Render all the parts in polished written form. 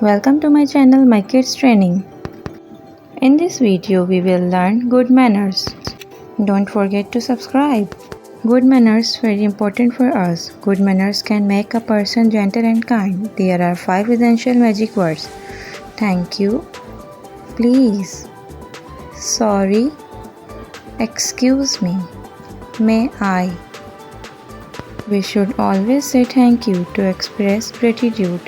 Welcome to my channel My Kids Training. In this video we will learn good manners. Don't forget to subscribe. Good manners very important for us. Good manners can make a person gentle and kind. There are 5 essential magic words. Thank you, please, sorry, excuse me, may I. We should always say thank you to express gratitude.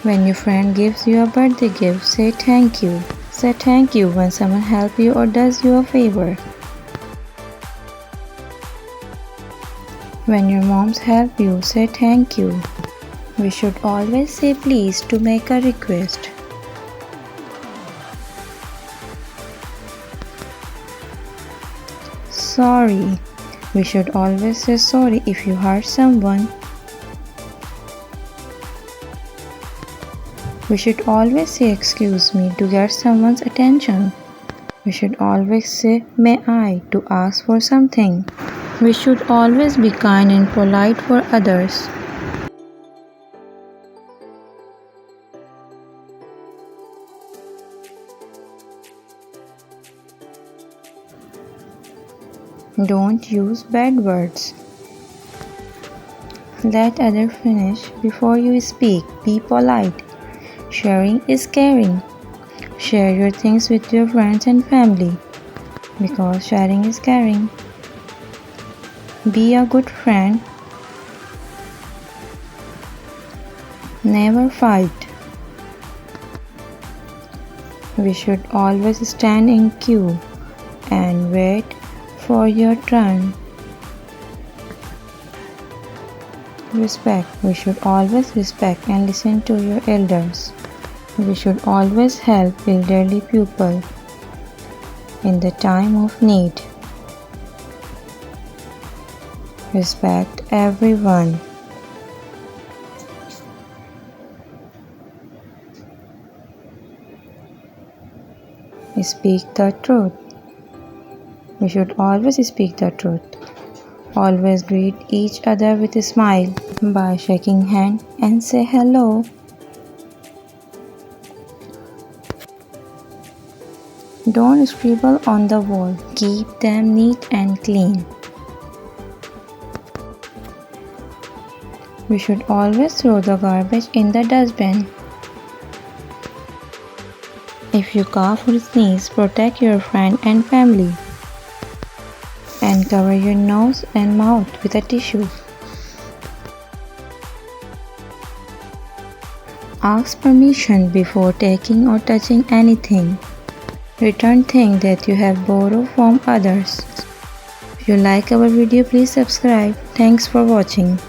When your friend gives you a birthday gift, say thank you. Say thank you when someone helps you or does you a favor. When your moms help you, say thank you. We should always say please to make a request. Sorry. We should always say sorry if you hurt someone. We should always say excuse me to get someone's attention. We should always say may I to ask for something. We should always be kind and polite for others. Don't use bad words. Let others finish before you speak. Be polite. Sharing is caring. Share your things with your friends and family because sharing is caring. Be a good friend. Never fight. We should always stand in queue and wait for your turn. Respect. We should always respect and listen to your elders. We should always help elderly people in the time of need. Respect everyone. Speak the truth. We should always speak the truth. Always greet each other with a smile by shaking hands and say hello. Don't scribble on the wall. Keep them neat and clean. We should always throw the garbage in the dustbin. If you cough or sneeze, protect your friend and family. And cover your nose and mouth with a tissue. Ask permission before taking or touching anything. Return things that you have borrowed from others. If you like our video, please subscribe. Thanks for watching.